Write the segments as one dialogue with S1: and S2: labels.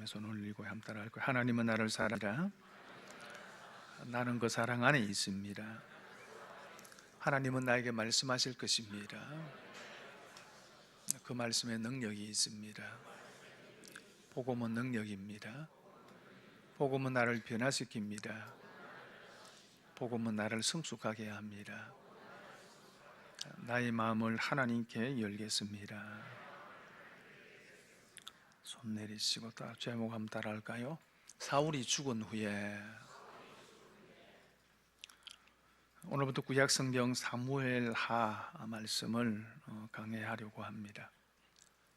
S1: 손 올리고 함 따라할 거예요. 하나님은 나를 사랑하라. 나는 그 사랑 안에 있습니다. 하나님은 나에게 말씀하실 것입니다. 그 말씀에 능력이 있습니다. 복음은 능력입니다. 복음은 나를 변화시킵니다. 복음은 나를 성숙하게 합니다. 나의 마음을 하나님께 열겠습니다. 손 내리시고 제목 한번 따라할까요? 사울이 죽은 후에. 오늘부터 구약성경 사무엘하 말씀을 강해하려고 합니다.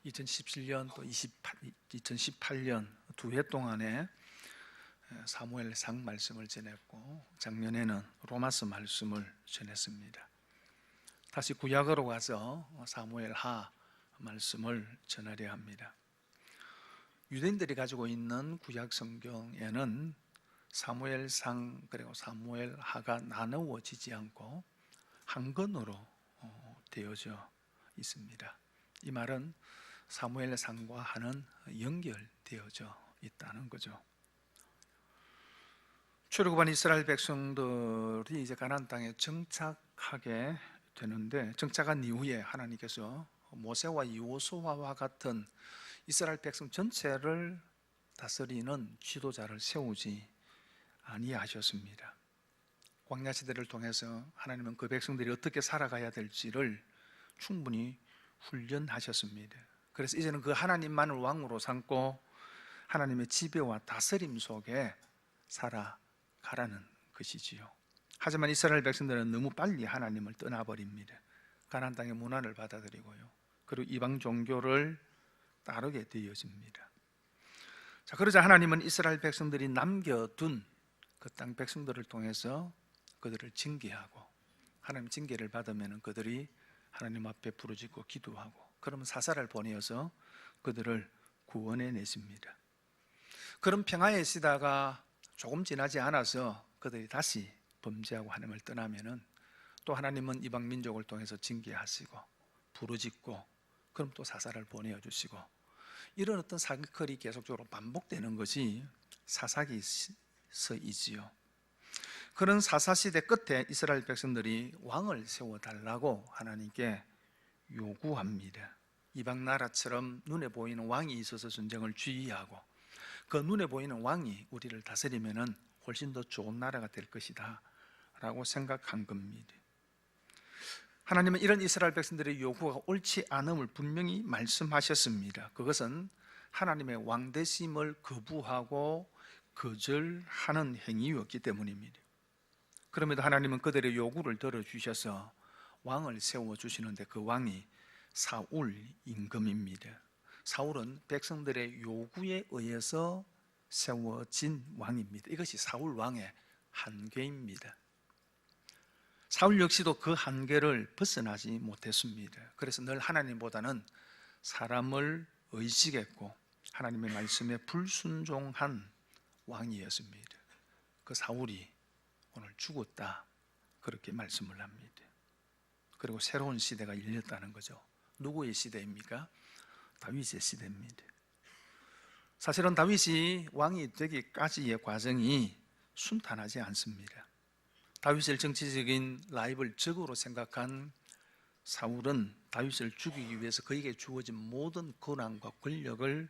S1: 2017년 또 2018년 두 해 동안에 사무엘상 말씀을 전했고, 작년에는 로마서 말씀을 전했습니다. 다시 구약으로 가서 사무엘하 말씀을 전하려 합니다. 유대인들이 가지고 있는 구약성경에는 사무엘상 그리고 사무엘하가 나누어지지 않고 한 권으로 되어져 있습니다. 이 말은 사무엘상과 하는 연결되어져 있다는 거죠. 출애굽한 이스라엘 백성들이 이제 가나안 땅에 정착하게 되는데, 정착한 이후에 하나님께서 모세와 여호수아와 같은 이스라엘 백성 전체를 다스리는 지도자를 세우지 아니하셨습니다. 광야 시대를 통해서 하나님은 그 백성들이 어떻게 살아가야 될지를 충분히 훈련하셨습니다. 그래서 이제는 그 하나님만을 왕으로 삼고 하나님의 지배와 다스림 속에 살아가라는 것이지요. 하지만 이스라엘 백성들은 너무 빨리 하나님을 떠나버립니다. 가나안 땅의 문화를 받아들이고요, 그리고 이방 종교를 따르게 되어집니다. 자, 그러자 하나님은 이스라엘 백성들이 남겨둔 그 땅 백성들을 통해서 그들을 징계하고, 하나님 징계를 받으면 그들이 하나님 앞에 부르짖고 기도하고, 그러면 사사를 보내어서 그들을 구원해 내십니다. 그런 평화의 시다가 조금 지나지 않아서 그들이 다시 범죄하고 하나님을 떠나면은 또 하나님은 이방 민족을 통해서 징계하시고 부르짖고, 그럼 또 사사를 보내어 주시고, 이런 어떤 사건이 계속적으로 반복되는 것이 사사기서이지요. 그런 사사시대 끝에 이스라엘 백성들이 왕을 세워달라고 하나님께 요구합니다. 이방 나라처럼 눈에 보이는 왕이 있어서 전쟁을 지휘하고, 그 눈에 보이는 왕이 우리를 다스리면 훨씬 더 좋은 나라가 될 것이다 라고 생각한 겁니다. 하나님은 이런 이스라엘 백성들의 요구가 옳지 않음을 분명히 말씀하셨습니다. 그것은 하나님의 왕되심을 거부하고 거절하는 행위였기 때문입니다. 그럼에도 하나님은 그들의 요구를 들어주셔서 왕을 세워주시는데, 그 왕이 사울 임금입니다. 사울은 백성들의 요구에 의해서 세워진 왕입니다. 이것이 사울 왕의 한계입니다. 사울 역시도 그 한계를 벗어나지 못했습니다. 그래서 늘 하나님보다는 사람을 의식했고 하나님의 말씀에 불순종한 왕이었습니다. 그 사울이 오늘 죽었다, 그렇게 말씀을 합니다. 그리고 새로운 시대가 열렸다는 거죠. 누구의 시대입니까? 다윗의 시대입니다. 사실은 다윗이 왕이 되기까지의 과정이 순탄하지 않습니다. 다윗을 정치적인 라이벌 적으로 생각한 사울은 다윗을 죽이기 위해서 그에게 주어진 모든 권한과 권력을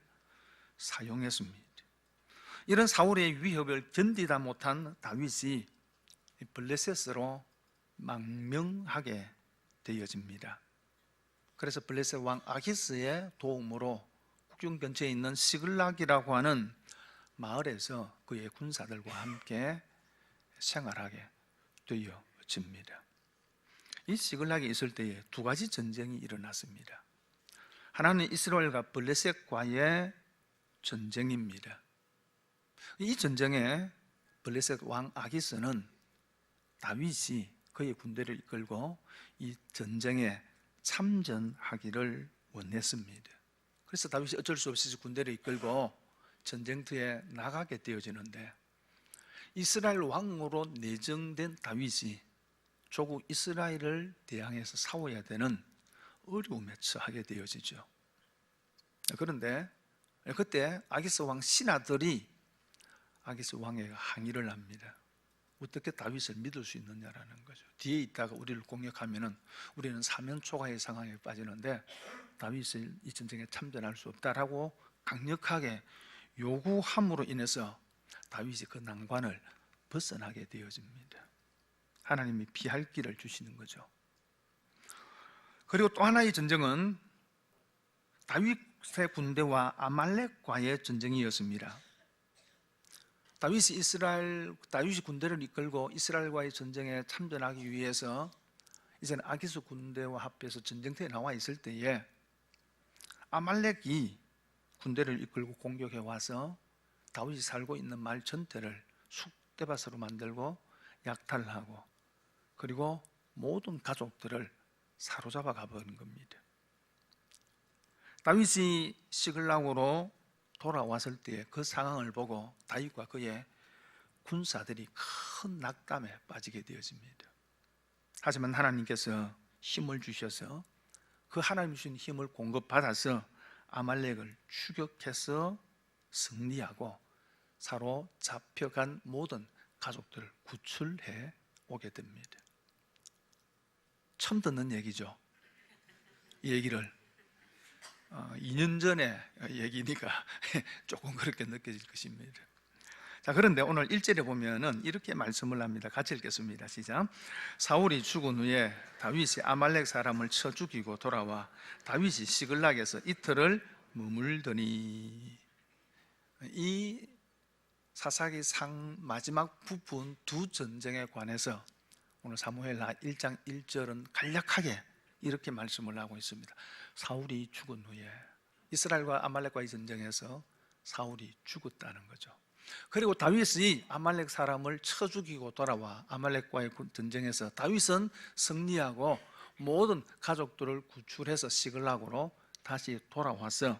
S1: 사용했습니다. 이런 사울의 위협을 견디다 못한 다윗이 블레셋으로 망명하게 되어집니다. 그래서 블레셋 왕 아기스의 도움으로 국경 근처에 있는 시글락이라고 하는 마을에서 그의 군사들과 함께 생활하게 되어집니다. 이 시글락에 있을 때에 두 가지 전쟁이 일어났습니다. 하나는 이스라엘과 블레셋과의 전쟁입니다. 이 전쟁에 블레셋 왕 아기스는 다윗이 그의 군대를 이끌고 이 전쟁에 참전하기를 원했습니다. 그래서 다윗이 어쩔 수 없이 군대를 이끌고 전쟁터에 나가게 되어지는데, 이스라엘 왕으로 내정된 다윗이 조국 이스라엘을 대항해서 싸워야 되는 어려움에 처하게 되어지죠. 그런데 그때 아기스 왕 신하들이 아기스 왕에게 항의를 합니다. 어떻게 다윗을 믿을 수 있느냐라는 거죠. 뒤에 있다가 우리를 공격하면은 우리는 사면초가의 상황에 빠지는데 다윗을 이 전쟁에 참전할 수 없다라고 강력하게 요구함으로 인해서 다윗이 그 난관을 벗어나게 되어집니다. 하나님이 피할 길을 주시는 거죠. 그리고 또 하나의 전쟁은 다윗의 군대와 아말렉과의 전쟁이었습니다. 다윗이 군대를 이끌고 이스라엘과의 전쟁에 참전하기 위해서 이제는 아기스 군대와 합해서 전쟁터에 나와 있을 때에 아말렉이 군대를 이끌고 공격해 와서 다윗이 살고 있는 마을 전체를 쑥대밭으로 만들고 약탈하고 그리고 모든 가족들을 사로잡아 가버린 겁니다. 다윗이 시글락으로 돌아왔을 때 그 상황을 보고 다윗과 그의 군사들이 큰 낙담에 빠지게 되어집니다. 하지만 하나님께서 힘을 주셔서 그 하나님 주신 힘을 공급받아서 아말렉을 추격해서 승리하고 사로잡혀간 모든 가족들을 구출해 오게 됩니다. 처음 듣는 얘기죠. 이 얘기를 2년 전의 얘기니까 조금 그렇게 느껴질 것입니다. 자, 그런데 오늘 1절에 보면은 이렇게 말씀을 합니다. 같이 읽겠습니다. 시작. 사울이 죽은 후에 다윗이 아말렉 사람을 쳐 죽이고 돌아와 다윗이 시글락에서 이틀을 머물더니, 이 사사기상 마지막 부분 두 전쟁에 관해서 오늘 사무엘하 1장 1절은 간략하게 이렇게 말씀을 하고 있습니다. 사울이 죽은 후에 이스라엘과 아말렉과의 전쟁에서 사울이 죽었다는 거죠. 그리고 다윗이 아말렉 사람을 쳐 죽이고 돌아와 아말렉과의 전쟁에서 다윗은 승리하고 모든 가족들을 구출해서 시글락으로 다시 돌아와서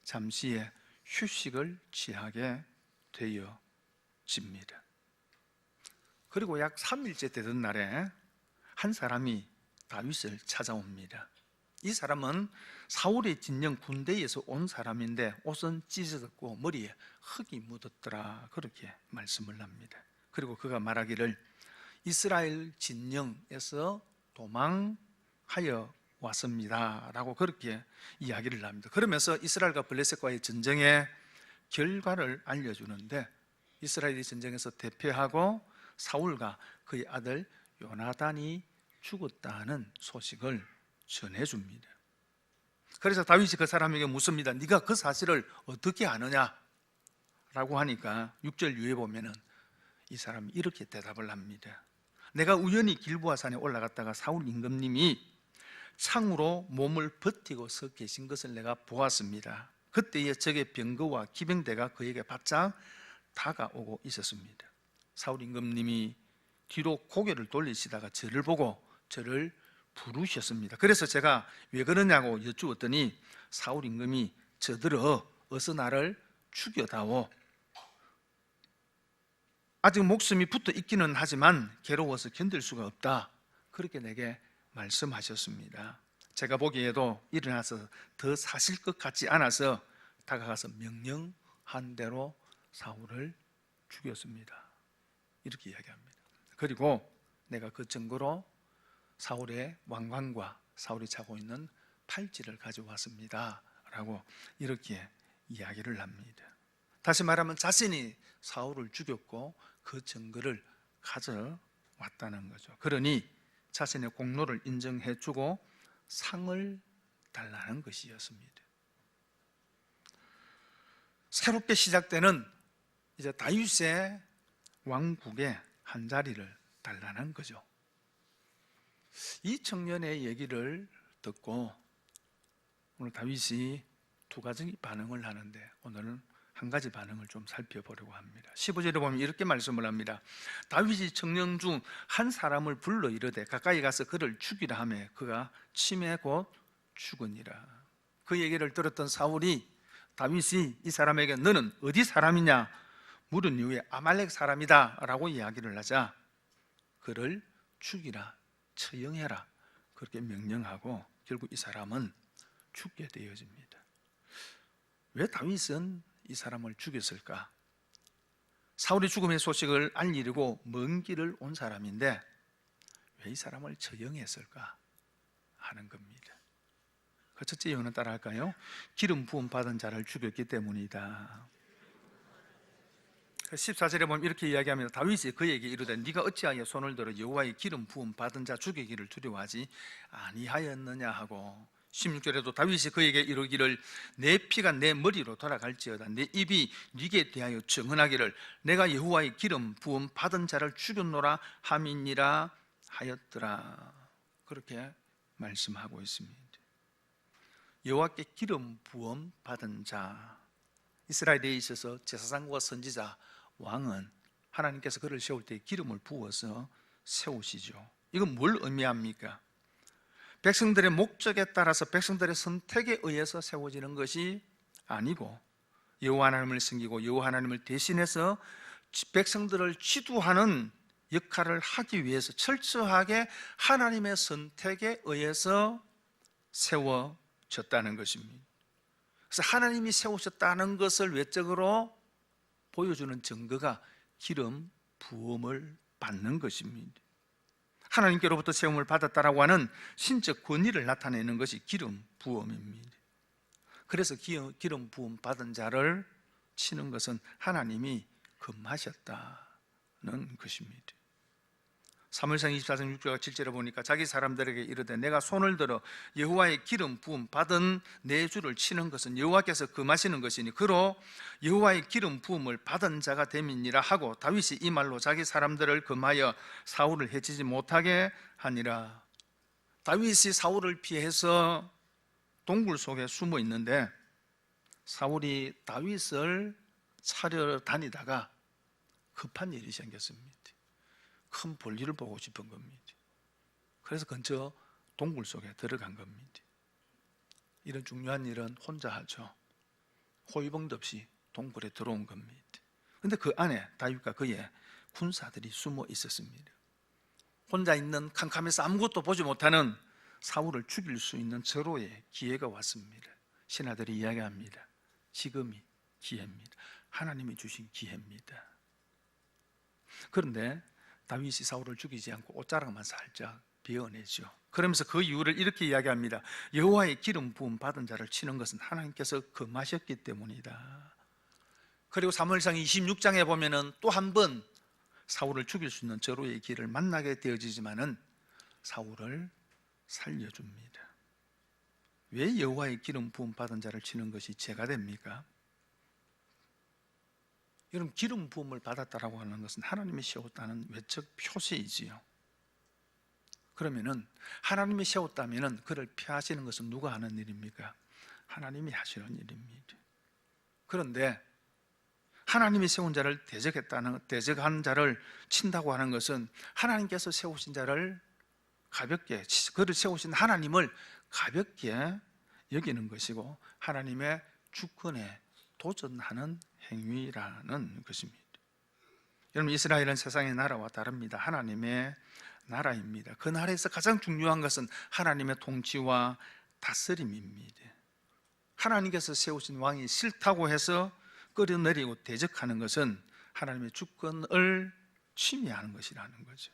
S1: 잠시의 휴식을 취하게 되어집니다. 그리고 약 3일째 되던 날에 한 사람이 다윗을 찾아옵니다. 이 사람은 사울의 진영 군대에서 온 사람인데 옷은 찢어졌고 머리에 흙이 묻었더라, 그렇게 말씀을 합니다. 그리고 그가 말하기를 이스라엘 진영에서 도망하여 왔습니다 라고 그렇게 이야기를 합니다. 그러면서 이스라엘과 블레셋과의 전쟁의 결과를 알려주는데 이스라엘이 전쟁에서 대패하고 사울과 그의 아들 요나단이 죽었다는 소식을 전해줍니다. 그래서 다윗이 그 사람에게 묻습니다. 네가 그 사실을 어떻게 아느냐? 라고 하니까 6절 위에 보면은 이 사람이 이렇게 대답을 합니다. 내가 우연히 길보아 산에 올라갔다가 사울 임금님이 창으로 몸을 버티고 서 계신 것을 내가 보았습니다. 그때에 적의 병거와 기병대가 그에게 바짝 다가오고 있었습니다. 사울 임금님이 뒤로 고개를 돌리시다가 저를 보고 저를 부르셨습니다. 그래서 제가 왜 그러냐고 여쭈었더니 사울 임금이 저들어 어서 나를 죽여다오. 아직 목숨이 붙어 있기는 하지만 괴로워서 견딜 수가 없다, 그렇게 내게 말씀하셨습니다. 제가 보기에도 일어나서 더 사실 것 같지 않아서 다가가서 명령한 대로 사울을 죽였습니다. 이렇게 이야기합니다. 그리고 내가 그 증거로 사울의 왕관과 사울이 차고 있는 팔찌를 가져왔습니다 라고 이렇게 이야기를 합니다. 다시 말하면 자신이 사울을 죽였고 그 증거를 가져왔다는 거죠. 그러니 자신의 공로를 인정해주고 상을 달라는 것이었습니다. 새롭게 시작되는 이제 다윗의 왕국의 한 자리를 달라는 거죠. 이 청년의 얘기를 듣고 오늘 다윗이 두 가지 반응을 하는데 오늘은 한 가지 반응을 좀 살펴보려고 합니다. 15절에 보면 이렇게 말씀을 합니다. 다윗이 청년 중 한 사람을 불러 이르되 가까이 가서 그를 죽이라 하며 그가 치매 곧 죽으니라. 그 얘기를 들었던 사울이 다윗이 이 사람에게 너는 어디 사람이냐 물은 이후에 아말렉 사람이다 라고 이야기를 하자 그를 죽이라, 처형해라, 그렇게 명령하고 결국 이 사람은 죽게 되어집니다. 왜 다윗은 이 사람을 죽였을까? 사울의 죽음의 소식을 알리려고 먼 길을 온 사람인데 왜 이 사람을 처형했을까 하는 겁니다. 그 첫째 이유는 따라할까요? 기름 부음 받은 자를 죽였기 때문이다. 14절에 보면 이렇게 이야기합니다. 다윗이 그에게 이르되 네가 어찌하여 손을 들어 여호와의 기름 부음 받은 자 죽이기를 두려워하지 아니하였느냐 하고, 16절에도 다윗이 그에게 이르기를 내 피가 내 머리로 돌아갈지어다 내 입이 네게 대하여 증언하기를 내가 여호와의 기름 부음 받은 자를 죽였노라 함이니라 하였더라. 그렇게 말씀하고 있습니다. 여호와께 기름 부음 받은 자, 이스라엘에 있어서 제사장과 선지자, 왕은 하나님께서 그를 세울 때 기름을 부어서 세우시죠. 이건 뭘 의미합니까? 백성들의 목적에 따라서 백성들의 선택에 의해서 세워지는 것이 아니고 여호와 하나님을 섬기고 여호와 하나님을 대신해서 백성들을 지도하는 역할을 하기 위해서 철저하게 하나님의 선택에 의해서 세워졌다는 것입니다. 그래서 하나님이 세우셨다는 것을 외적으로 보여주는 증거가 기름 부음을 받는 것입니다. 하나님께로부터 세움을 받았다라고 하는 신적 권위를 나타내는 것이 기름 부음입니다. 그래서 기름 부음 받은 자를 치는 것은 하나님이 금하셨다는 것입니다. 사무엘상 24장 6절과 7절에 보니까 자기 사람들에게 이르되 내가 손을 들어 여호와의 기름 부음 받은 내 주를 치는 것은 여호와께서 금하시는 것이니 그로 여호와의 기름 부음을 받은 자가 됨이니라 하고, 다윗이 이 말로 자기 사람들을 금하여 사울을 해치지 못하게 하니라. 다윗이 사울을 피해서 동굴 속에 숨어 있는데 사울이 다윗을 차려 다니다가 급한 일이 생겼습니다. 큰 볼일을 보고 싶은 겁니다. 그래서 근처 동굴 속에 들어간 겁니다. 이런 중요한 일은 혼자 하죠. 호위병도 없이 동굴에 들어온 겁니다. 그런데 그 안에 다윗과 그의 군사들이 숨어 있었습니다. 혼자 있는 캄캄해서 아무것도 보지 못하는 사울을 죽일 수 있는 절호의 기회가 왔습니다. 신하들이 이야기합니다. 지금이 기회입니다. 하나님이 주신 기회입니다. 그런데 다윗이 사울을 죽이지 않고 옷자락만 살짝 베어내죠. 그러면서 그 이유를 이렇게 이야기합니다. 여호와의 기름 부음 받은 자를 치는 것은 하나님께서 금하셨기 때문이다. 그리고 사무엘상 26장에 보면은 또 한 번 사울을 죽일 수 있는 절호의 길을 만나게 되어지지만은 사울을 살려줍니다. 왜 여호와의 기름 부음 받은 자를 치는 것이 죄가 됩니까? 여러분, 기름 부음을 받았다라고 하는 것은 하나님이 세웠다는 외적 표시이지요. 그러면은 하나님이 세웠다면은 그를 피하시는 것은 누가 하는 일입니까? 하나님이 하시는 일입니다. 그런데 하나님이 세운 자를 대적한 자를 친다고 하는 것은 하나님께서 세우신 자를 가볍게, 그를 세우신 하나님을 가볍게 여기는 것이고 하나님의 주권에 도전하는 행위라는 것입니다. 여러분, 이스라엘은 세상의 나라와 다릅니다. 하나님의 나라입니다. 그 나라에서 가장 중요한 것은 하나님의 통치와 다스림입니다. 하나님께서 세우신 왕이 싫다고 해서 끌어내리고 대적하는 것은 하나님의 주권을 침해하는 것이라는 거죠.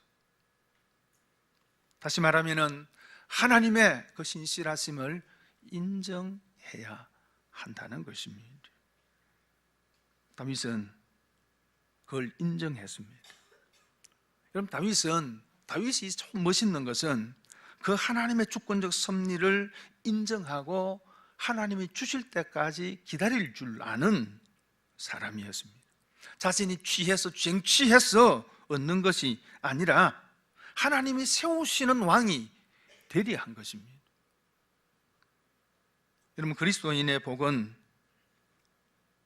S1: 다시 말하면 하나님의 그 신실하심을 인정해야 한다는 것입니다. 다윗은 그걸 인정했습니다. 여러분, 다윗이 좀 멋있는 것은 그 하나님의 주권적 섭리를 인정하고 하나님이 주실 때까지 기다릴 줄 아는 사람이었습니다. 자신이 쟁취해서 얻는 것이 아니라 하나님이 세우시는 왕이 되려 한 것입니다. 여러분, 그리스도인의 복은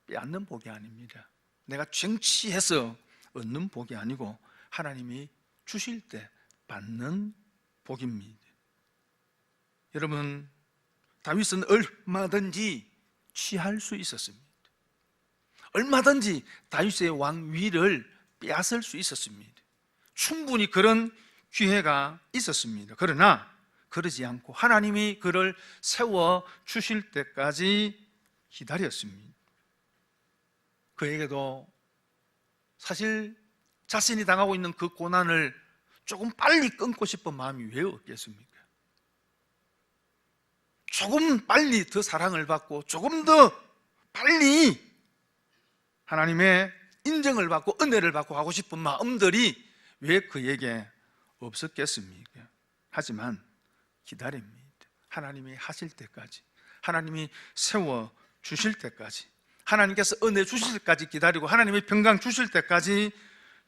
S1: 빼앗는 복이 아닙니다. 내가 쟁취해서 얻는 복이 아니고 하나님이 주실 때 받는 복입니다. 여러분, 다윗은 얼마든지 취할 수 있었습니다. 얼마든지 다윗의 왕위를 빼앗을 수 있었습니다. 충분히 그런 기회가 있었습니다. 그러나 그러지 않고 하나님이 그를 세워 주실 때까지 기다렸습니다. 그에게도 사실 자신이 당하고 있는 그 고난을 조금 빨리 끊고 싶은 마음이 왜 없겠습니까? 조금 빨리 더 사랑을 받고 조금 더 빨리 하나님의 인정을 받고 은혜를 받고 하고 싶은 마음들이 왜 그에게 없었겠습니까? 하지만 기다립니다. 하나님이 하실 때까지, 하나님이 세워 주실 때까지, 하나님께서 은혜 주실 때까지 기다리고 하나님이 평강 주실 때까지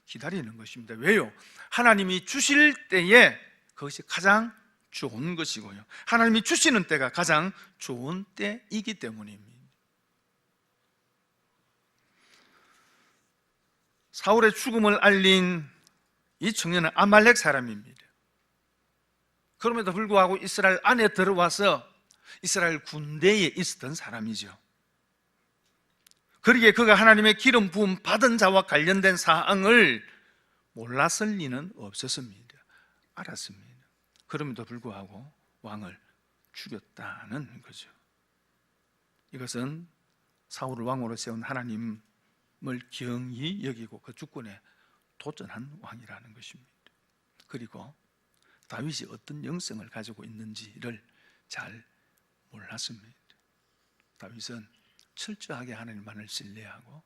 S1: 기다리는 것입니다. 왜요? 하나님이 주실 때에 그것이 가장 좋은 것이고요, 하나님이 주시는 때가 가장 좋은 때이기 때문입니다. 사울의 죽음을 알린 이 청년은 아말렉 사람입니다. 그럼에도 불구하고 이스라엘 안에 들어와서 이스라엘 군대에 있었던 사람이죠. 그러기에 그가 하나님의 기름 부음 받은 자와 관련된 사항을 몰랐을 리는 없었습니다. 알았습니다. 그럼에도 불구하고 왕을 죽였다는 거죠. 이것은 사울을 왕으로 세운 하나님을 경히 여기고 그 주권에 도전한 왕이라는 것입니다. 그리고 다윗이 어떤 영성을 가지고 있는지를 잘 몰랐습니다. 다윗은 철저하게 하나님만을 신뢰하고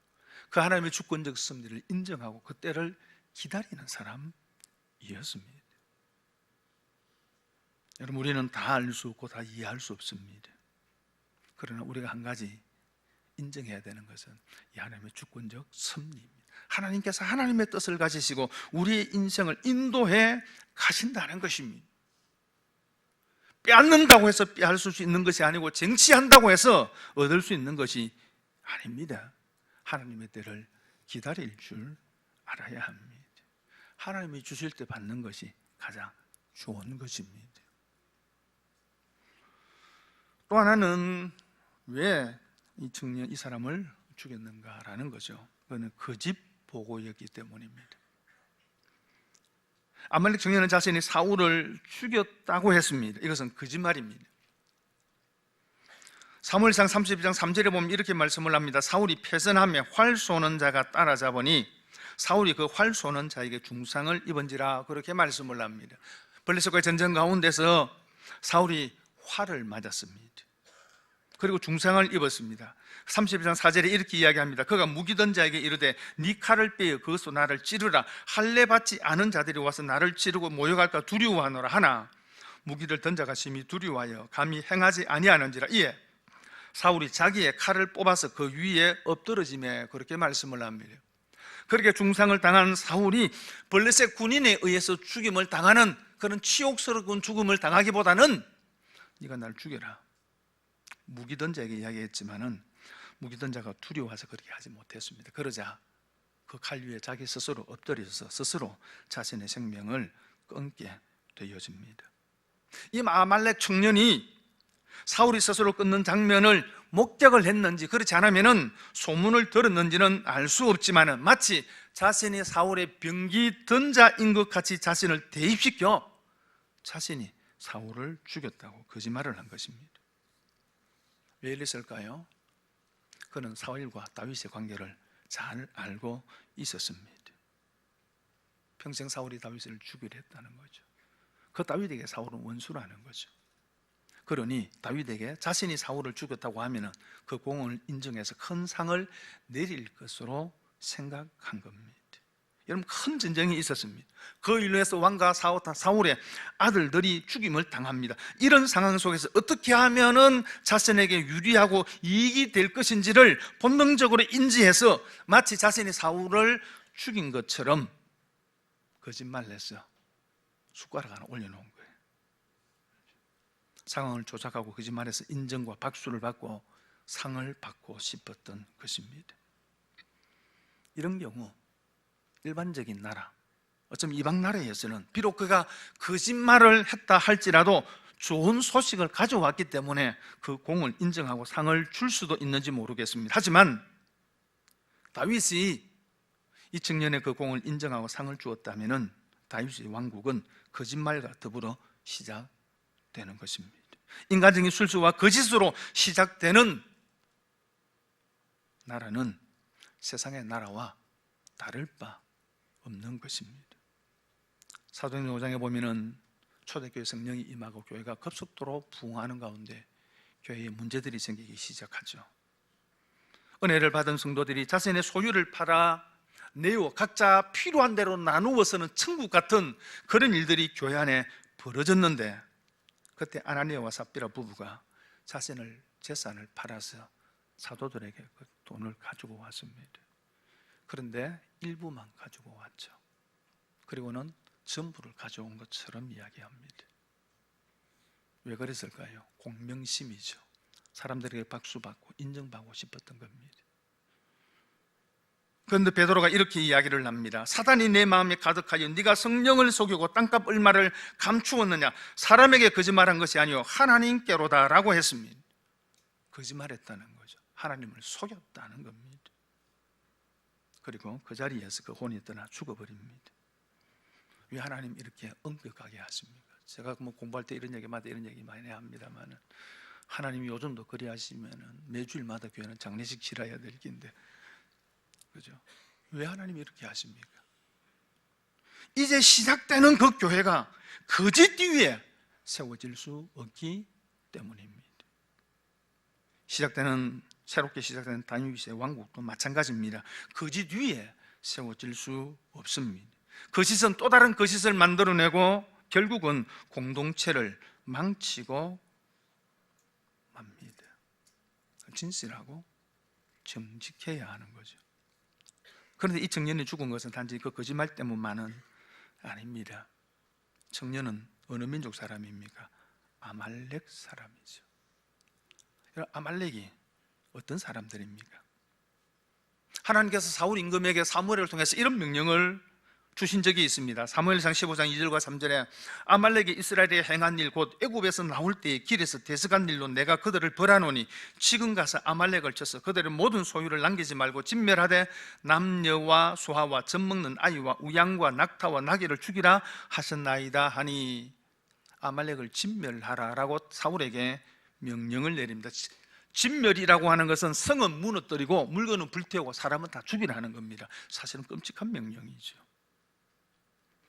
S1: 그 하나님의 주권적 섭리를 인정하고 그 때를 기다리는 사람이었습니다. 여러분, 우리는 다 알 수 없고 다 이해할 수 없습니다. 그러나 우리가 한 가지 인정해야 되는 것은 이 하나님의 주권적 섭리입니다. 하나님께서 하나님의 뜻을 가지시고 우리의 인생을 인도해 가신다는 것입니다. 빼앗는다고 해서 빼앗을 수 있는 것이 아니고 쟁취한다고 해서 얻을 수 있는 것이 아닙니다. 하나님의 때를 기다릴 줄 알아야 합니다. 하나님이 주실 때 받는 것이 가장 좋은 것입니다. 또 하나는 왜 이 청년, 이 사람을 죽였는가라는 거죠. 그거는 거짓 보고였기 때문입니다. 아말렉 청년은 자신이 사울을 죽였다고 했습니다. 이것은 거짓말입니다. 사무엘상 32장 3절에 보면 이렇게 말씀을 합니다. 사울이 패선하며 활 쏘는 자가 따라잡으니 사울이 그 활 쏘는 자에게 중상을 입은지라, 그렇게 말씀을 합니다. 블레셋과의 전쟁 가운데서 사울이 활을 맞았습니다. 그리고 중상을 입었습니다. 32장 4절에 이렇게 이야기합니다. 그가 무기던 자에게 이르되 네 칼을 빼어 그것으로 나를 찌르라. 할례 받지 않은 자들이 와서 나를 찌르고 모욕할까 두려워하노라 하나 무기를 던 자가 심히 두려워하여 감히 행하지 아니하는지라. 이에 사울이 자기의 칼을 뽑아서 그 위에 엎드러지며 그렇게 말씀을 합니다. 그렇게 중상을 당한 사울이 블레셋 군인에 의해서 죽임을 당하는 그런 치욕스러운 죽음을 당하기보다는 네가 날 죽여라, 무기던 자에게 이야기했지만은 무기던 자가 두려워해서 그렇게 하지 못했습니다. 그러자 그 칼 위에 자기 스스로 엎드려서 스스로 자신의 생명을 끊게 되어집니다. 이 아말렉 청년이 사울이 스스로 끊는 장면을 목격을 했는지 그렇지 않으면은 소문을 들었는지는 알 수 없지만은 마치 자신이 사울의 병기 든자인 것 같이 자신을 대입시켜 자신이 사울을 죽였다고 거짓말을 한 것입니다. 왜 이랬을까요? 그는 사울과 다윗의 관계를 잘 알고 있었습니다. 평생 사울이 다윗을 죽이려 했다는 거죠. 그 다윗에게 사울은 원수라는 거죠. 그러니 다윗에게 자신이 사울을 죽였다고 하면 그 공을 인정해서 큰 상을 내릴 것으로 생각한 겁니다. 여러분, 큰 전쟁이 있었습니다. 그 일로 해서 왕과 사울의 아들들이 죽임을 당합니다. 이런 상황 속에서 어떻게 하면은 자신에게 유리하고 이익이 될 것인지를 본능적으로 인지해서 마치 자신이 사울을 죽인 것처럼 거짓말을 해서 숟가락 하나 올려놓은 거예요. 상황을 조작하고 거짓말해서 인정과 박수를 받고 상을 받고 싶었던 것입니다. 이런 경우 일반적인 나라, 어쩌면 이방 나라에서는 비록 그가 거짓말을 했다 할지라도 좋은 소식을 가져왔기 때문에 그 공을 인정하고 상을 줄 수도 있는지 모르겠습니다. 하지만 다윗이 이 청년의 그 공을 인정하고 상을 주었다면 다윗의 왕국은 거짓말과 더불어 시작되는 것입니다. 인간적인 술수와 거짓으로 시작되는 나라는 세상의 나라와 다를 바 없는 것입니다. 사도행전 5장에 보면은 초대교회 성령이 임하고 교회가 급속도로 부흥하는 가운데 교회에 문제들이 생기기 시작하죠. 은혜를 받은 성도들이 자신의 소유를 팔아 내어 각자 필요한 대로 나누어서는 천국 같은 그런 일들이 교회 안에 벌어졌는데, 그때 아나니아와 삽비라 부부가 자신의 재산을 팔아서 사도들에게 그 돈을 가지고 왔습니다. 그런데 일부만 가지고 왔죠. 그리고는 전부를 가져온 것처럼 이야기합니다. 왜 그랬을까요? 공명심이죠. 사람들에게 박수받고 인정받고 싶었던 겁니다. 그런데 베드로가 이렇게 이야기를 합니다. 사단이 내 마음에 가득하여 네가 성령을 속이고 땅값 얼마를 감추었느냐? 사람에게 거짓말한 것이 아니요 하나님께로다 라고 했습니다. 거짓말했다는 거죠. 하나님을 속였다는 겁니다. 그리고 그 자리에서 그 혼이 떠나 죽어버립니다. 왜 하나님 이렇게 엄격하게 하십니까? 제가 뭐 공부할 때 이런 얘기마다 이런 얘기 많이 합니다만, 하나님이 요즘도 그리 하시면 매주일마다 교회는 장례식 치러야 될 긴데, 그죠? 왜 하나님이 이렇게 하십니까? 이제 시작되는 그 교회가 거짓 위에 세워질 수 없기 때문입니다. 새롭게 시작되는 다윗의 왕국도 마찬가지입니다. 거짓 위에 세워질 수 없습니다. 거짓은 또 다른 거짓을 만들어내고 결국은 공동체를 망치고 맙니다. 진실하고 정직해야 하는 거죠. 그런데 이 청년이 죽은 것은 단지 그 거짓말 때문만은 아닙니다. 청년은 어느 민족 사람입니까? 아말렉 사람이죠. 아말렉이 어떤 사람들입니까? 하나님께서 사울 임금에게 사무엘을 통해서 이런 명령을 주신 적이 있습니다. 사무엘상 15장 2절과 3절에 아말렉이 이스라엘에 행한 일 곧 애굽에서 나올 때에 길에서 대적한 일로 내가 그들을 벌하노니 지금 가서 아말렉을 쳐서 그들의 모든 소유를 남기지 말고 진멸하되 남녀와 소아와 젖 먹는 아이와 우양과 낙타와 나귀를 죽이라 하셨나이다 하니, 아말렉을 진멸하라라고 사울에게 명령을 내립니다. 진멸이라고 하는 것은 성은 무너뜨리고 물건은 불태우고 사람은 다 죽이라는 겁니다. 사실은 끔찍한 명령이죠.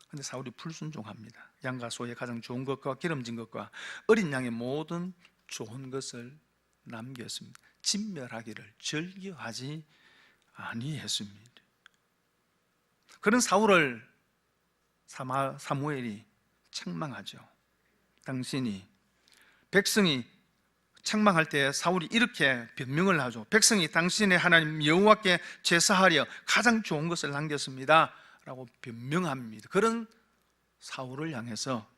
S1: 그런데 사울이 불순종합니다. 양과 소의 가장 좋은 것과 기름진 것과 어린 양의 모든 좋은 것을 남겼습니다. 진멸하기를 절기하지 아니했습니다. 그런 사울을 사무엘이 책망하죠. 당신이, 백성이 책망할 때 사울이 이렇게 변명을 하죠. 백성이 당신의 하나님 여호와께 제사하려 가장 좋은 것을 남겼습니다 라고 변명합니다. 그런 사울을 향해서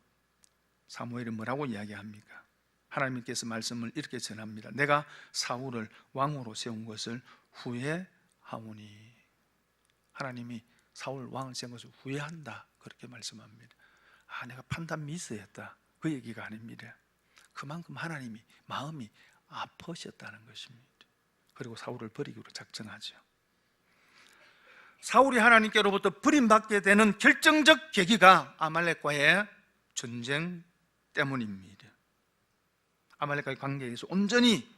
S1: 사무엘이 뭐라고 이야기합니까? 하나님께서 말씀을 이렇게 전합니다. 내가 사울을 왕으로 세운 것을 후회하오니. 하나님이 사울 왕을 세운 것을 후회한다, 그렇게 말씀합니다. 내가 판단 미스했다, 그 얘기가 아닙니다. 그만큼 하나님이 마음이 아프셨다는 것입니다. 그리고 사울을 버리기로 작정하죠. 사울이 하나님께로부터 버림받게 되는 결정적 계기가 아말렉과의 전쟁 때문입니다. 아말렉과의 관계에서 온전히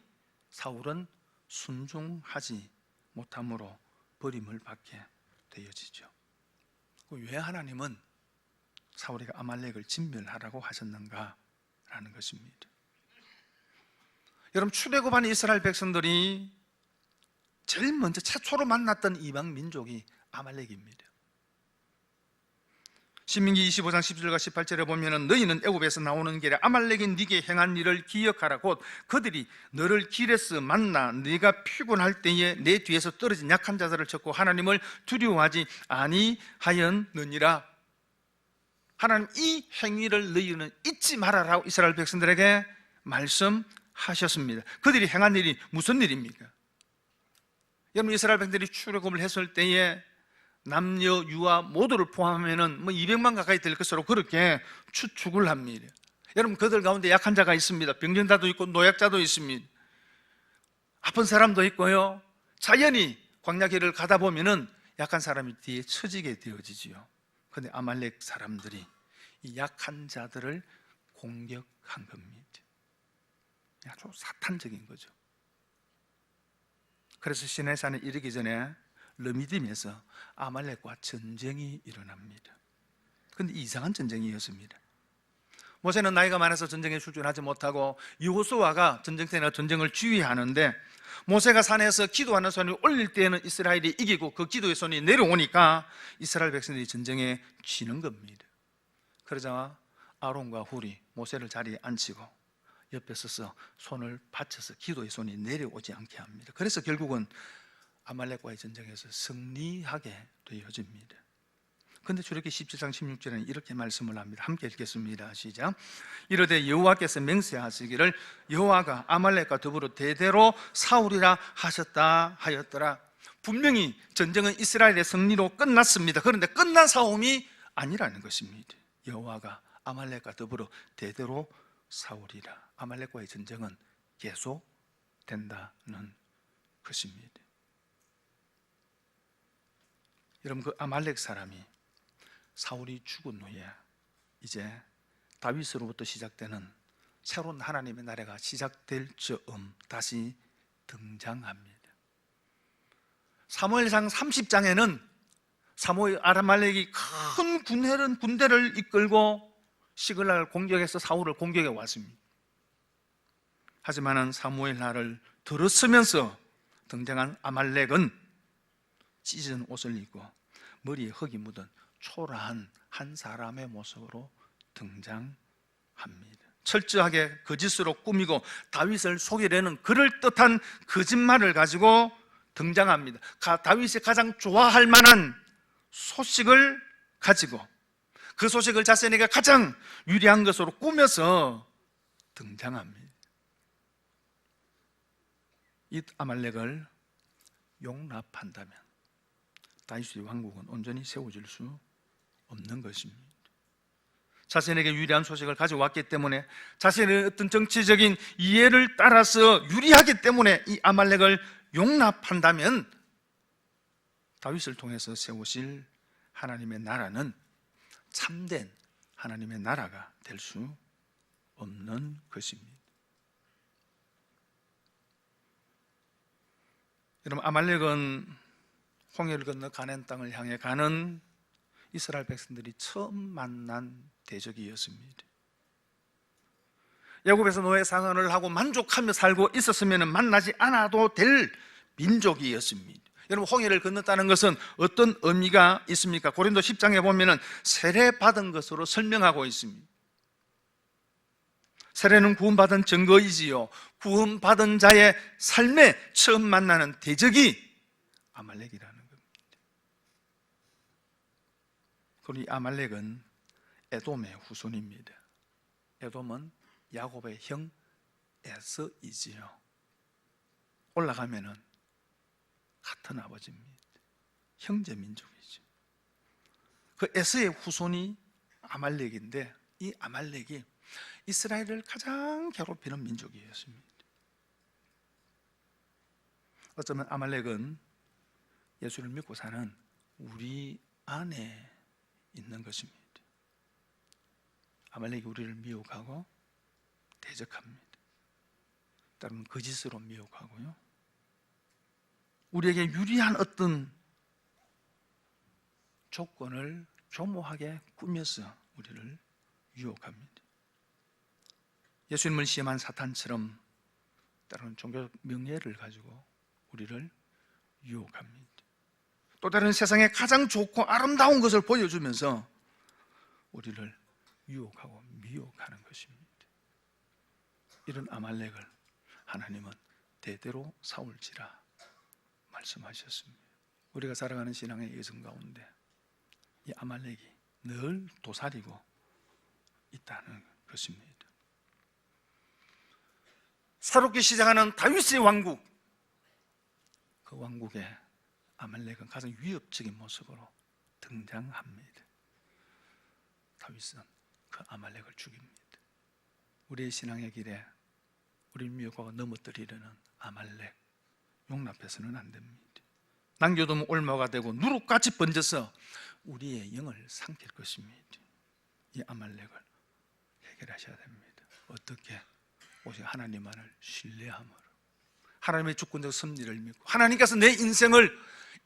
S1: 사울은 순종하지 못함으로 버림을 받게 되어지죠. 왜 하나님은 사울에게 아말렉을 진멸하라고 하셨는가 라는 것입니다. 여러분, 출애굽한 이스라엘 백성들이 제일 먼저 최초로 만났던 이방 민족이 아말렉입니다. 신명기 25장 10절과 18절에 보면 너희는 애굽에서 나오는 길에 아말렉이 네게 행한 일을 기억하라. 곧 그들이 너를 길에서 만나 네가 피곤할 때에 내 뒤에서 떨어진 약한 자들을 쳤고 하나님을 두려워하지 아니하였느니라. 하나님 이 행위를 너희는 잊지 말아라고 이스라엘 백성들에게 말씀하셨습니다. 그들이 행한 일이 무슨 일입니까? 여러분, 이스라엘 백성들이 출애굽을 했을 때에 남녀 유아 모두를 포함하면 200만 가까이 될 것으로 그렇게 추측을 합니다. 여러분, 그들 가운데 약한 자가 있습니다. 병정자도 있고 노약자도 있습니다. 아픈 사람도 있고요. 자연히 광야길을 가다 보면은 약한 사람이 뒤에 처지게 되어지지요. 그런데 아말렉 사람들이 이 약한 자들을 공격한 겁니다. 아주 사탄적인 거죠. 그래서 시내산에 이르기 전에 르미딤에서 아말렉과 전쟁이 일어납니다. 그런데 이상한 전쟁이었습니다. 모세는 나이가 많아서 전쟁에 출전하지 못하고 여호수아가 전쟁터나 전쟁을 지휘하는데, 모세가 산에서 기도하는 손을 올릴 때에는 이스라엘이 이기고 그 기도의 손이 내려오니까 이스라엘 백성들이 전쟁에 지는 겁니다. 그러자 아론과 훌이 모세를 자리에 앉히고 옆에 서서 손을 받쳐서 기도의 손이 내려오지 않게 합니다. 그래서 결국은 아말렉과의 전쟁에서 승리하게 되어집니다. 그런데 출애굽기 17장 16절에는 이렇게 말씀을 합니다. 함께 읽겠습니다. 시작. 이르되 여호와께서 맹세하시기를 여호와가 아말렉과 더불어 대대로 싸우리라 하셨다 하였더라. 분명히 전쟁은 이스라엘의 승리로 끝났습니다. 그런데 끝난 싸움이 아니라는 것입니다. 여호와가 아말렉과 더불어 대대로 싸우리라. 아말렉과의 전쟁은 계속된다는 것입니다. 여러분, 그 아말렉 사람이 사울이 죽은 후에 이제 다윗으로부터 시작되는 새로운 하나님의 나라가 시작될 즈음 다시 등장합니다. 사무엘상 30장에는 사무엘 아말렉이 큰 군대를 이끌고 시글락을 공격해서 사울을 공격해 왔습니다. 하지만 사무엘 날을 들었으면서 등장한 아말렉은 찢은 옷을 입고 머리에 흙이 묻은 초라한 한 사람의 모습으로 등장합니다. 철저하게 거짓으로 꾸미고 다윗을 속이려는 그럴듯한 거짓말을 가지고 등장합니다. 다윗이 가장 좋아할 만한 소식을 가지고 그 소식을 자신에게 가장 유리한 것으로 꾸며서 등장합니다. 이 아말렉을 용납한다면 다윗의 왕국은 온전히 세워질 수 없는 것입니다. 자신에게 유리한 소식을 가져왔기 때문에, 자신의 어떤 정치적인 이해를 따라서 유리하기 때문에 이 아말렉을 용납한다면 다윗을 통해서 세우실 하나님의 나라는 참된 하나님의 나라가 될 수 없는 것입니다. 여러분, 아말렉은 홍해를 건너 가나안 땅을 향해 가는 이스라엘 백성들이 처음 만난 대적이었습니다. 애굽에서 노예 생활을 하고 만족하며 살고 있었으면 만나지 않아도 될 민족이었습니다. 여러분, 홍해를 건넜다는 것은 어떤 의미가 있습니까? 고린도 10장에 보면 세례받은 것으로 설명하고 있습니다. 세례는 구원받은 증거이지요, 구원받은 자의 삶에 처음 만나는 대적이 아말렉이라는 겁니다. 그리고 이 아말렉은 에돔의 후손입니다. 에돔은 야곱의 형 에서이지요. 올라가면은 같은 아버지입니다. 형제 민족이죠. 그 에서의 후손이 아말렉인데, 이 아말렉이 이스라엘을 가장 괴롭히는 민족이었습니다. 어쩌면 아말렉은 예수를 믿고 사는 우리 안에 있는 것입니다. 아말렉이 우리를 미혹하고 대적합니다. 때로는 거짓으로 미혹하고요, 우리에게 유리한 어떤 조건을 조모하게 꾸며서 우리를 유혹합니다. 예수님을 시험한 사탄처럼 때로는 종교적 명예를 가지고 우리를 유혹합니다. 또 다른 세상에 가장 좋고 아름다운 것을 보여주면서 우리를 유혹하고 미혹하는 것입니다. 이런 아말렉을 하나님은 대대로 싸울지라 말씀하셨습니다. 우리가 살아가는 신앙의 여정 가운데 이 아말렉이 늘 도사리고 있다는 것입니다. 새롭게 시작하는 다윗의 왕국, 그 왕국에 아말렉은 가장 위협적인 모습으로 등장합니다. 다윗은 그 아말렉을 죽입니다. 우리의 신앙의 길에 우리를 미혹하고 넘어뜨리려는 아말렉 용납해서는 안 됩니다. 남겨두면 올무가 되고 누룩같이 번져서 우리의 영을 삼킬 것입니다. 이 아말렉을 해결하셔야 됩니다. 어떻게? 오직 하나님만을 신뢰함으로, 하나님의 주권적 섭리를 믿고 하나님께서 내 인생을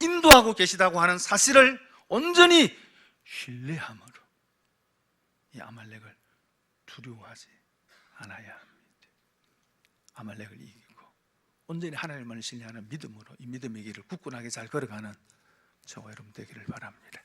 S1: 인도하고 계시다고 하는 사실을 온전히 신뢰함으로 이 아말렉을 두려워하지 않아야 합니다. 아말렉을 이기고 온전히 하나님만을 신뢰하는 믿음으로 이 믿음의 길을 굳건하게 잘 걸어가는 저와 여러분 되기를 바랍니다.